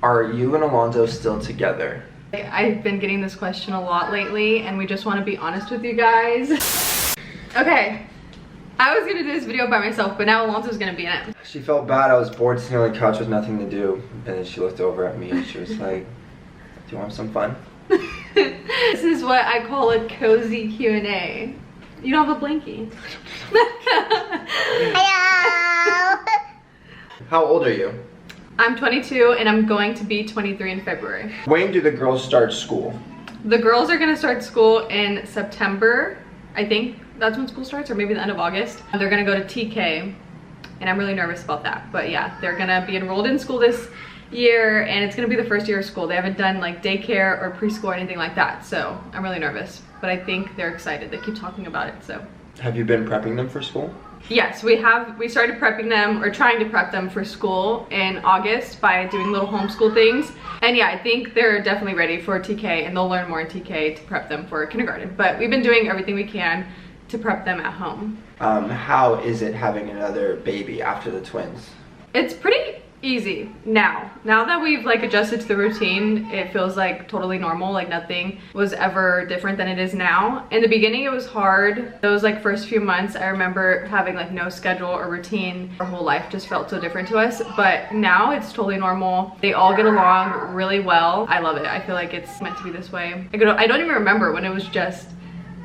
Are you and Alonzo still together? I've been getting this question a lot lately, and we just want to be honest with you guys. Okay, I was gonna do this video by myself, but now Alonzo's gonna be in it. She felt bad. I was bored sitting on the couch with nothing to do, and then she looked over at me and she was like, "Do you want some fun?" This is what I call a cozy Q&A. You don't have a blankie. Hello. How old are you? I'm 22 and I'm going to be 23 in February. When do the girls start school? The girls are gonna start school in September. I think that's when school starts, or maybe the end of August. They're gonna go to TK, and I'm really nervous about that. But yeah, they're gonna be enrolled in school this year, and it's gonna be the first year of school. They haven't done like daycare or preschool or anything like that, so I'm really nervous. But I think they're excited. They keep talking about it, so. Have you been prepping them for school? Yes, we started prepping them, or trying to prep them for school in August by doing little homeschool things. And yeah, I think they're definitely ready for TK, and they'll learn more in TK to prep them for kindergarten. But we've been doing everything we can to prep them at home. How is it having another baby after the twins? It's pretty easy now that we've like adjusted to the routine. It feels like totally normal, like nothing was ever different than it is now. In the beginning it was hard. Those like first few months I remember having like no schedule or routine. Our whole life just felt so different to us, but now it's totally normal. They all get along really well. I love it. I feel like it's meant to be this way. I don't even remember when it was just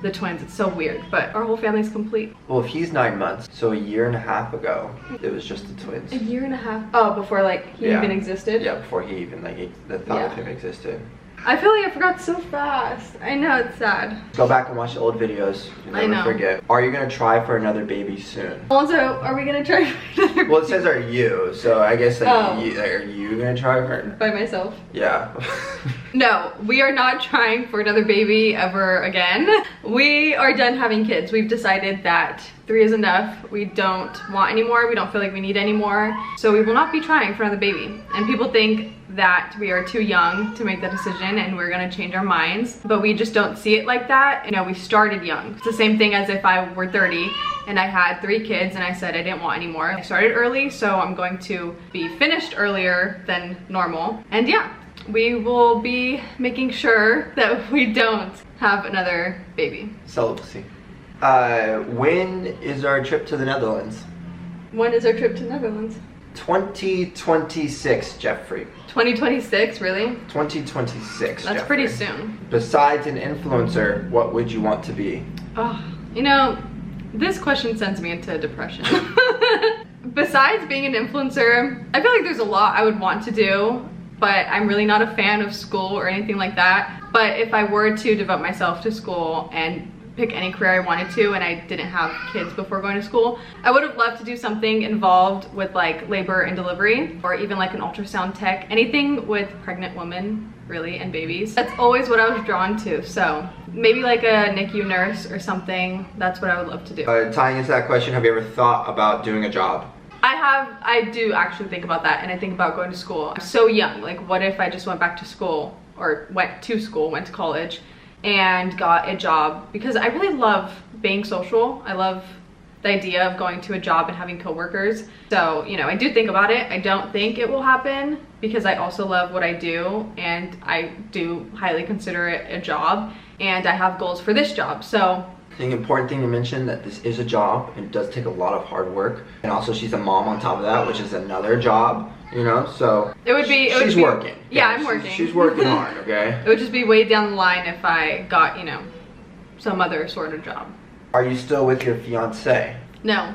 the twins. It's so weird, but our whole family's complete. Well, if he's 9 months, so a year and a half ago, it was just the twins. A year and a half? Oh, before like he even existed? Yeah, before he even like the thought of him existed. I feel like I forgot so fast. I know, it's sad. Go back and watch the old videos. You never I know. forget. Are you gonna try for another baby soon? Also, are we gonna try for another baby? Well, it says are you, so I guess like, Oh. are you gonna try for? By myself? Yeah. No, we are not trying for another baby ever again. We are done having kids. We've decided that 3 is enough. We don't want any more. We don't feel like we need any more. So we will not be trying for another baby. And people think that we are too young to make that decision and we're gonna change our minds, but we just don't see it like that. You know, we started young. It's the same thing as if I were 30 and I had 3 kids and I said I didn't want any more. I started early, so I'm going to be finished earlier than normal. And yeah, we will be making sure that we don't have another baby. Celibacy. When is our trip to the Netherlands? When is our trip to Netherlands? 2026, Jeffrey. 2026, really? 2026, That's Jeffrey. pretty soon. Besides an influencer, what would you want to be? Oh, you know, this question sends me into depression. Besides being an influencer, I feel like there's a lot I would want to do, but I'm really not a fan of school or anything like that. But if I were to devote myself to school and pick any career I wanted to, and I didn't have kids before going to school, I would have loved to do something involved with like labor and delivery, or even like an ultrasound tech, anything with pregnant women really and babies. That's always what I was drawn to, so maybe like a NICU nurse or something. That's what I would love to do. Tying into that question, have you ever thought about doing a job? I do actually think about that, and I think about going to school. I'm so young, like what if I just went back to school, or went to college and got a job, because I really love being social. I love the idea of going to a job and having coworkers. So, you know, I do think about it. I don't think it will happen because I also love what I do, and I do highly consider it a job, and I have goals for this job. So I think an important thing to mention that this is a job and it does take a lot of hard work, and also she's a mom on top of that, which is another job, you know, so she's working. Yeah, I'm working. She's working hard, okay? It would just be way down the line if I got, you know, some other sort of job. Are you still with your fiance? No.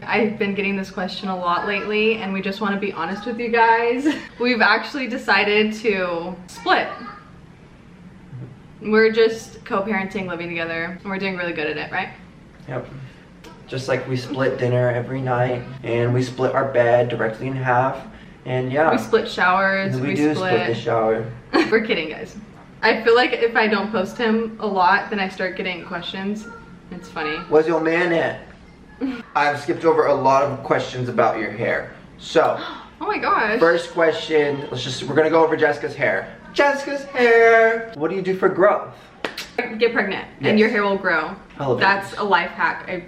I've been getting this question a lot lately, and we just want to be honest with you guys. We've actually decided to split. We're just co-parenting, living together, and we're doing really good at it, right? Yep. Just like we split dinner every night, and we split our bed directly in half, and yeah. We split showers, we do split the shower. We're kidding, guys. I feel like if I don't post him a lot, then I start getting questions. It's funny. Where's your man at? I've skipped over a lot of questions about your hair. So, oh my gosh. First question, we're gonna go over Jessica's hair. Jessica's hair! What do you do for growth? Get pregnant, and your hair will grow. Hello, that's a life hack.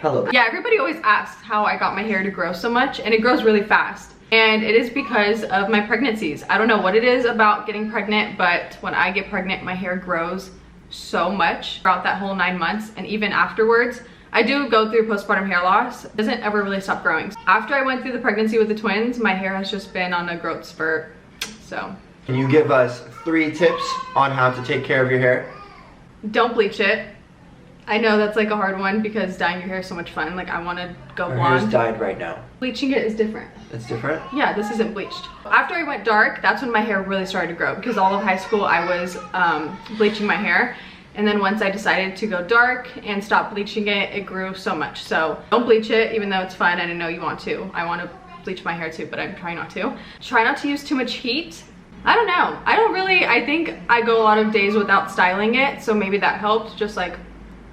Hello. Yeah, everybody always asks how I got my hair to grow so much, and it grows really fast. And it is because of my pregnancies. I don't know what it is about getting pregnant, but when I get pregnant, my hair grows so much throughout that whole 9 months, and even afterwards. I do go through postpartum hair loss. It doesn't ever really stop growing. After I went through the pregnancy with the twins, my hair has just been on a growth spurt, so. Can you give us 3 tips on how to take care of your hair? Don't bleach it. I know that's like a hard one because dyeing your hair is so much fun. Like I want to go blonde. My hair is dyed right now. Bleaching it is different. It's different? Yeah, this isn't bleached. After I went dark, that's when my hair really started to grow, because all of high school I was bleaching my hair. And then once I decided to go dark and stop bleaching it, it grew so much. So don't bleach it, even though it's fun and I know you want to. I want to bleach my hair too, but I'm trying not to. Try not to use too much heat. I don't know. I think I go a lot of days without styling it, so maybe that helped, just like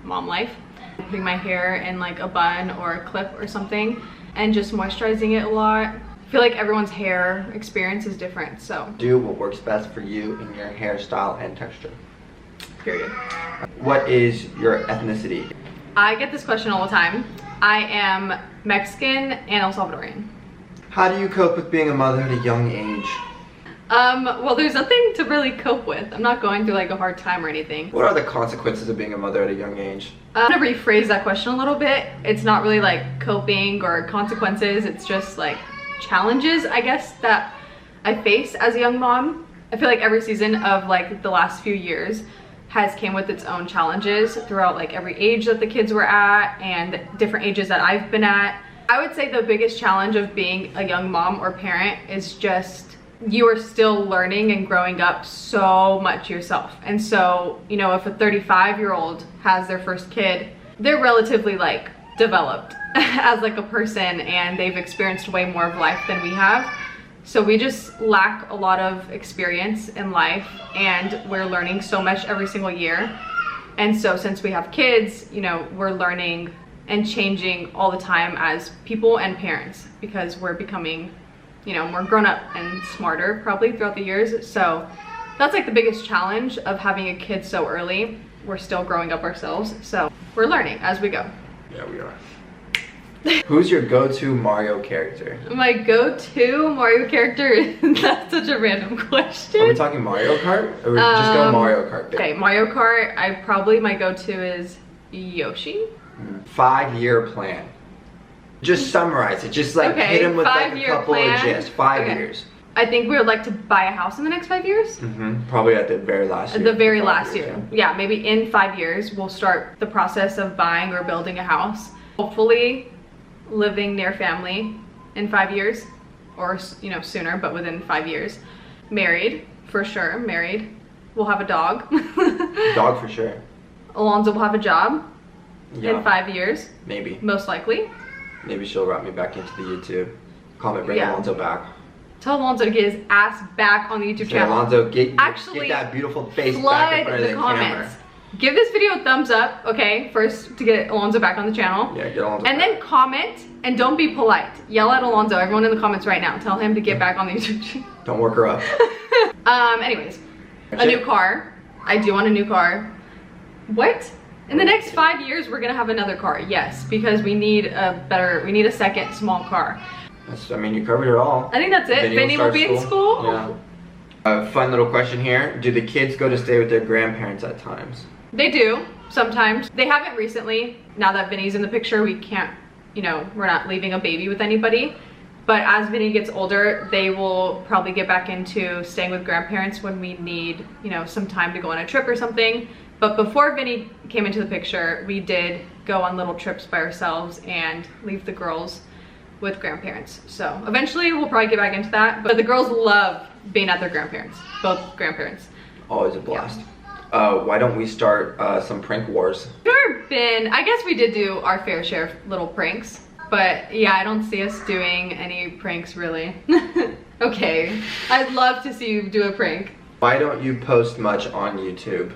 mom life. Putting my hair in like a bun or a clip or something and just moisturizing it a lot. I feel like everyone's hair experience is different, so. Do what works best for you in your hairstyle and texture. Period. What is your ethnicity? I get this question all the time. I am Mexican and El Salvadorian. How do you cope with being a mother at a young age? Well, there's nothing to really cope with. I'm not going through like a hard time or anything. What are the consequences of being a mother at a young age? I'm gonna rephrase that question a little bit. It's not really like coping or consequences. It's just like challenges, I guess, that I face as a young mom. I feel like every season of like the last few years has came with its own challenges throughout like every age that the kids were at and different ages that I've been at. I would say the biggest challenge of being a young mom or parent is just you are still learning and growing up so much yourself. And so, you know, if a 35-year-old has their first kid, they're relatively like developed as like a person and they've experienced way more of life than we have. So we just lack a lot of experience in life and we're learning so much every single year. And so since we have kids, you know, we're learning and changing all the time as people and parents because we're becoming, you know, more grown up and smarter probably throughout the years. So that's like the biggest challenge of having a kid so early. We're still growing up ourselves. So we're learning as we go. Yeah, we are. Who's your go-to Mario character? My go-to Mario character? That's such a random question. Are we talking Mario Kart? Or just go Mario Kart? Babe? Okay, Mario Kart, my go-to is Yoshi. 5-year plan. Just summarize it. Just like hit him with like a couple of gist. 5 years. I think we would like to buy a house in the next 5 years. Probably at the very last year. The very last year. Yeah, maybe in 5 years we'll start the process of buying or building a house. Hopefully living near family in 5 years, or you know, sooner, but within 5 years. Married, for sure, married. We'll have a dog. Dog for sure. Alonzo will have a job in 5 years. Maybe. Most likely. Maybe she'll route me back into the YouTube. Comment, bring Alonzo back. Tell Alonzo to get his ass back on the YouTube channel. Alonzo, get that beautiful face back in front of the camera. Give this video a thumbs up, okay? First, to get Alonzo back on the channel. Yeah, get Alonzo and back. then comment, and don't be polite. Yell at Alonzo, everyone in the comments right now. Tell him to get back on the YouTube channel. Don't work her up. Anyways, a new car. I do want a new car. What? In the next 5 years, we're gonna have another car. Yes, because we need a second small car. I mean, you covered it all. I think that's it. Vinny will be in school. Yeah. A fun little question here. Do the kids go to stay with their grandparents at times? They do, sometimes. They haven't recently. Now that Vinny's in the picture, we can't, you know, we're not leaving a baby with anybody. But as Vinny gets older, they will probably get back into staying with grandparents when we need, you know, some time to go on a trip or something. But before Vinny came into the picture, we did go on little trips by ourselves and leave the girls with grandparents. So eventually we'll probably get back into that. But the girls love being at their grandparents, both grandparents. Always a blast. Yeah. Why don't we start some prank wars? I guess we did do our fair share of little pranks. But yeah, I don't see us doing any pranks really. Okay, I'd love to see you do a prank. Why don't you post much on YouTube?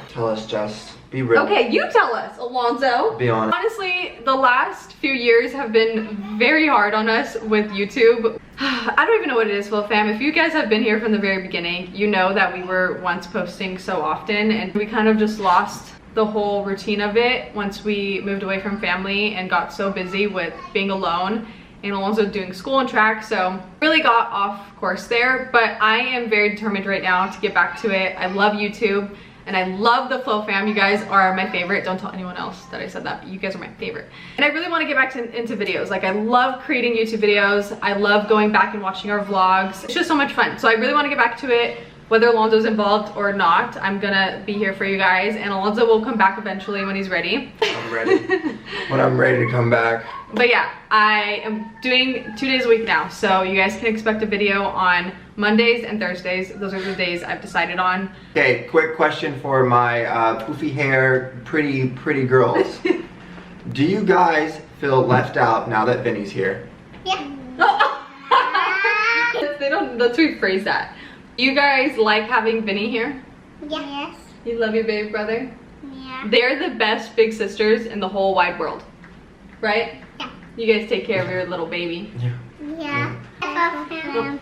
Tell us, Jess. Be real. Okay, you tell us, Alonzo. Be honest. Honestly, the last few years have been very hard on us with YouTube. I don't even know what it is, Phil fam. If you guys have been here from the very beginning, you know that we were once posting so often and we kind of just lost the whole routine of it once we moved away from family and got so busy with being alone and Alonso doing school and track, so really got off course there. But I am very determined right now to get back to it. I love YouTube and I love the Flow fam. You guys are my favorite. Don't tell anyone else that I said that, but you guys are my favorite. And I really want to get back into videos. Like, I love creating YouTube videos. I love going back and watching our vlogs. It's just so much fun. So I really want to get back to it. Whether Alonso's involved or not, I'm gonna be here for you guys, and Alonso will come back eventually when he's ready. I'm ready. When I'm ready to come back. But yeah, I am doing 2 days a week now, so you guys can expect a video on Mondays and Thursdays. Those are the days I've decided on. Okay, quick question for my poofy hair, pretty girls. Do you guys feel left out now that Vinny's here? Yeah. Let's rephrase that. You guys like having Vinny here? Yeah. Yes. You love your baby brother? Yeah. They're the best big sisters in the whole wide world, right? Yeah. You guys take care of your little baby. Yeah. Yeah.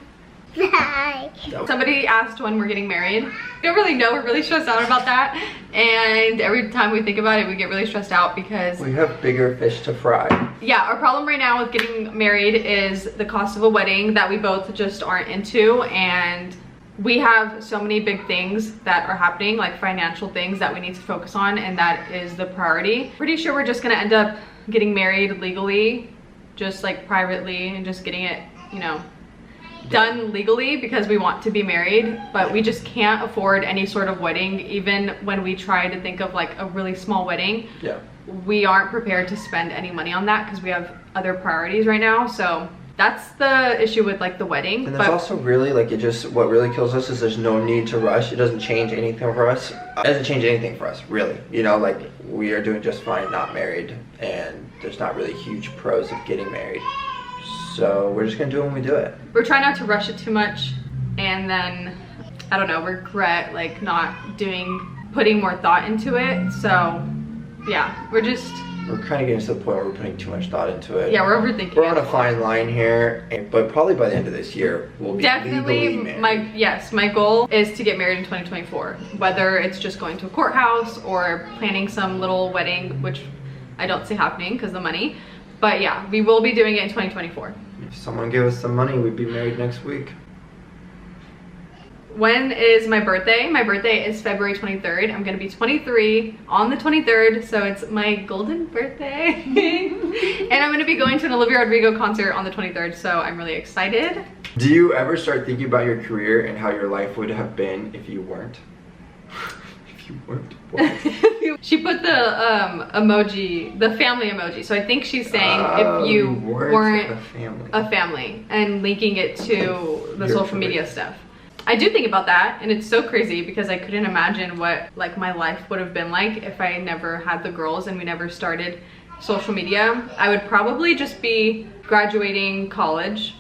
Bye. Somebody asked when we're getting married. We don't really know. We're really stressed out about that. And every time we think about it, we get really stressed out because we have bigger fish to fry. Yeah, our problem right now with getting married is the cost of a wedding that we both just aren't into, and we have so many big things that are happening, like financial things that we need to focus on, and that is the priority. Pretty sure we're just gonna end up getting married legally, just like privately, and just getting it, you know, done legally because we want to be married, but we just can't afford any sort of wedding. Even when we try to think of like a really small wedding, we aren't prepared to spend any money on that because we have other priorities right now. So that's the issue with like the wedding. And there's also really like, what really kills us is there's no need to rush. It doesn't change anything for us. It doesn't change anything for us, really. You know, like, we are doing just fine not married, and there's not really huge pros of getting married. So we're just gonna do it when we do it. We're trying not to rush it too much, and then, I don't know, regret like not putting more thought into it. So yeah, we're kind of getting to the point where we're putting too much thought into it. Yeah, we're overthinking. We're on a fine line here, but probably by the end of this year, we'll be definitely legally married. My goal is to get married in 2024. Whether it's just going to a courthouse or planning some little wedding, which I don't see happening because of the money. But yeah, we will be doing it in 2024. If someone gave us some money, we'd be married next week. When is my birthday? My birthday is February 23rd. I'm gonna be 23 on the 23rd, so it's my golden birthday. And I'm gonna be going to an Olivia Rodrigo concert on the 23rd, so I'm really excited. Do you ever start thinking about your career and how your life would have been if you weren't? If you weren't what? She put the emoji, the family emoji. So I think she's saying if you weren't a family and linking it to the social media stuff. I do think about that, and it's so crazy because I couldn't imagine what like my life would have been like if I never had the girls and we never started social media. I would probably just be graduating college,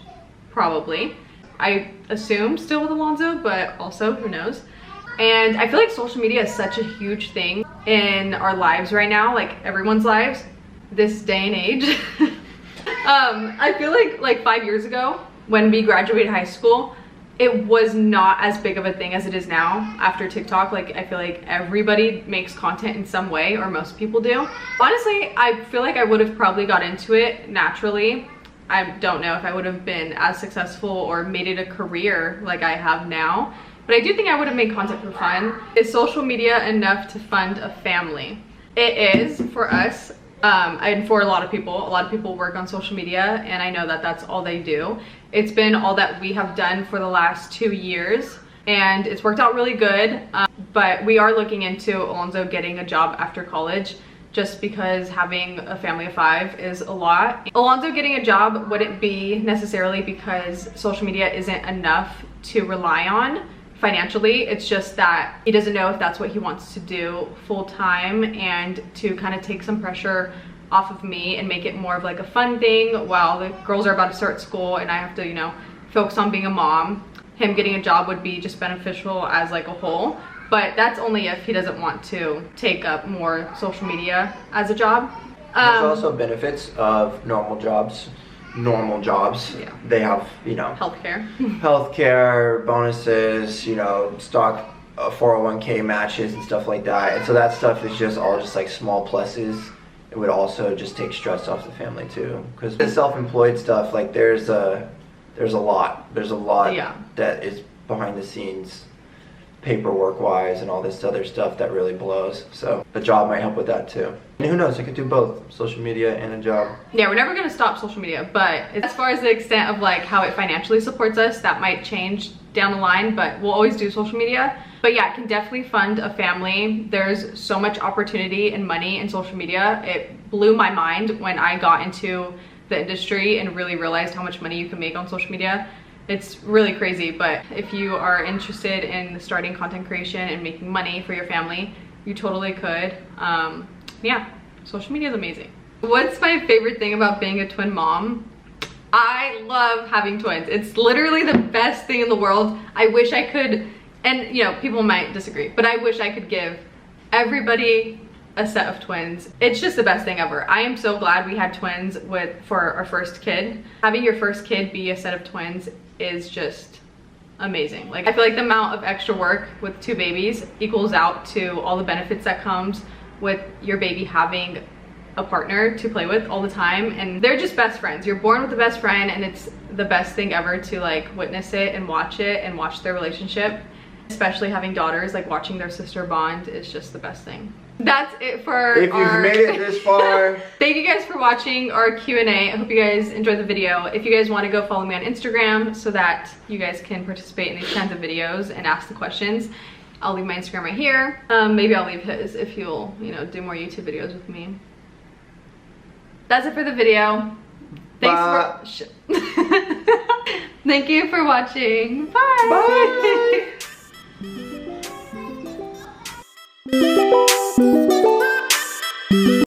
probably. I assume still with Alonso, but also who knows. And I feel like social media is such a huge thing in our lives right now, like everyone's lives, this day and age. I feel like 5 years ago when we graduated high school, it was not as big of a thing as it is now after TikTok. Like, I feel like everybody makes content in some way, or most people do. Honestly, I feel like I would have probably got into it naturally. I don't know if I would have been as successful or made it a career like I have now, but I do think I would have made content for fun. Is social media enough to fund a family? It is for us. And for a lot of people work on social media, and I know that that's all they do. It's been all that we have done for the last 2 years, and it's worked out really good. But we are looking into Alonso getting a job after college, just because having a family of 5 is a lot. Alonso getting a job wouldn't be necessarily because social media isn't enough to rely on financially. It's just that he doesn't know if that's what he wants to do full time, and to kind of take some pressure off of me and make it more of like a fun thing while the girls are about to start school and I have to, you know, focus on being a mom. Him getting a job would be just beneficial as like a whole, but that's only if he doesn't want to take up more social media as a job. There's also benefits of normal jobs. Yeah. They have, you know, healthcare bonuses, you know, stock 401k matches and stuff like that. And so that stuff is just all just like small pluses it would also just take stress off the family too. Because the self-employed stuff, like there's a lot Yeah. that is behind the scenes, paperwork wise and all this other stuff that really blows. So a job might help with that too. And who knows, I could do both, social media and a job. Yeah, we're never gonna stop social media, but as far as the extent of like how it financially supports us, that might change down the line, but we'll always do social media. But yeah, it can definitely fund a family. There's so much opportunity and money in social media. It blew my mind when I got into the industry and really realized how much money you can make on social media. It's really crazy, but if you are interested in starting content creation and making money for your family, you totally could. Yeah, social media is amazing. What's my favorite thing about being a twin mom? I love having twins. It's literally the best thing in the world. I wish I could, and you know, people might disagree, but I wish I could give everybody a set of twins. It's just the best thing ever. I am so glad we had twins for our first kid. Having your first kid be a set of twins is just amazing. Like, I feel like the amount of extra work with 2 babies equals out to all the benefits that comes with your baby having a partner to play with all the time. And they're just best friends. You're born with a best friend, and it's the best thing ever to like witness it and watch their relationship. Especially having daughters, like watching their sister bond is just the best thing. That's it for If you've made it this far. Thank you guys for watching our Q&A. I hope you guys enjoyed the video. If you guys want to go follow me on Instagram so that you guys can participate in these kinds of videos and ask the questions, I'll leave my Instagram right here. Maybe I'll leave his if you'll, you know, do more YouTube videos with me. That's it for the video. Thanks Thank you for watching. Bye. Bye.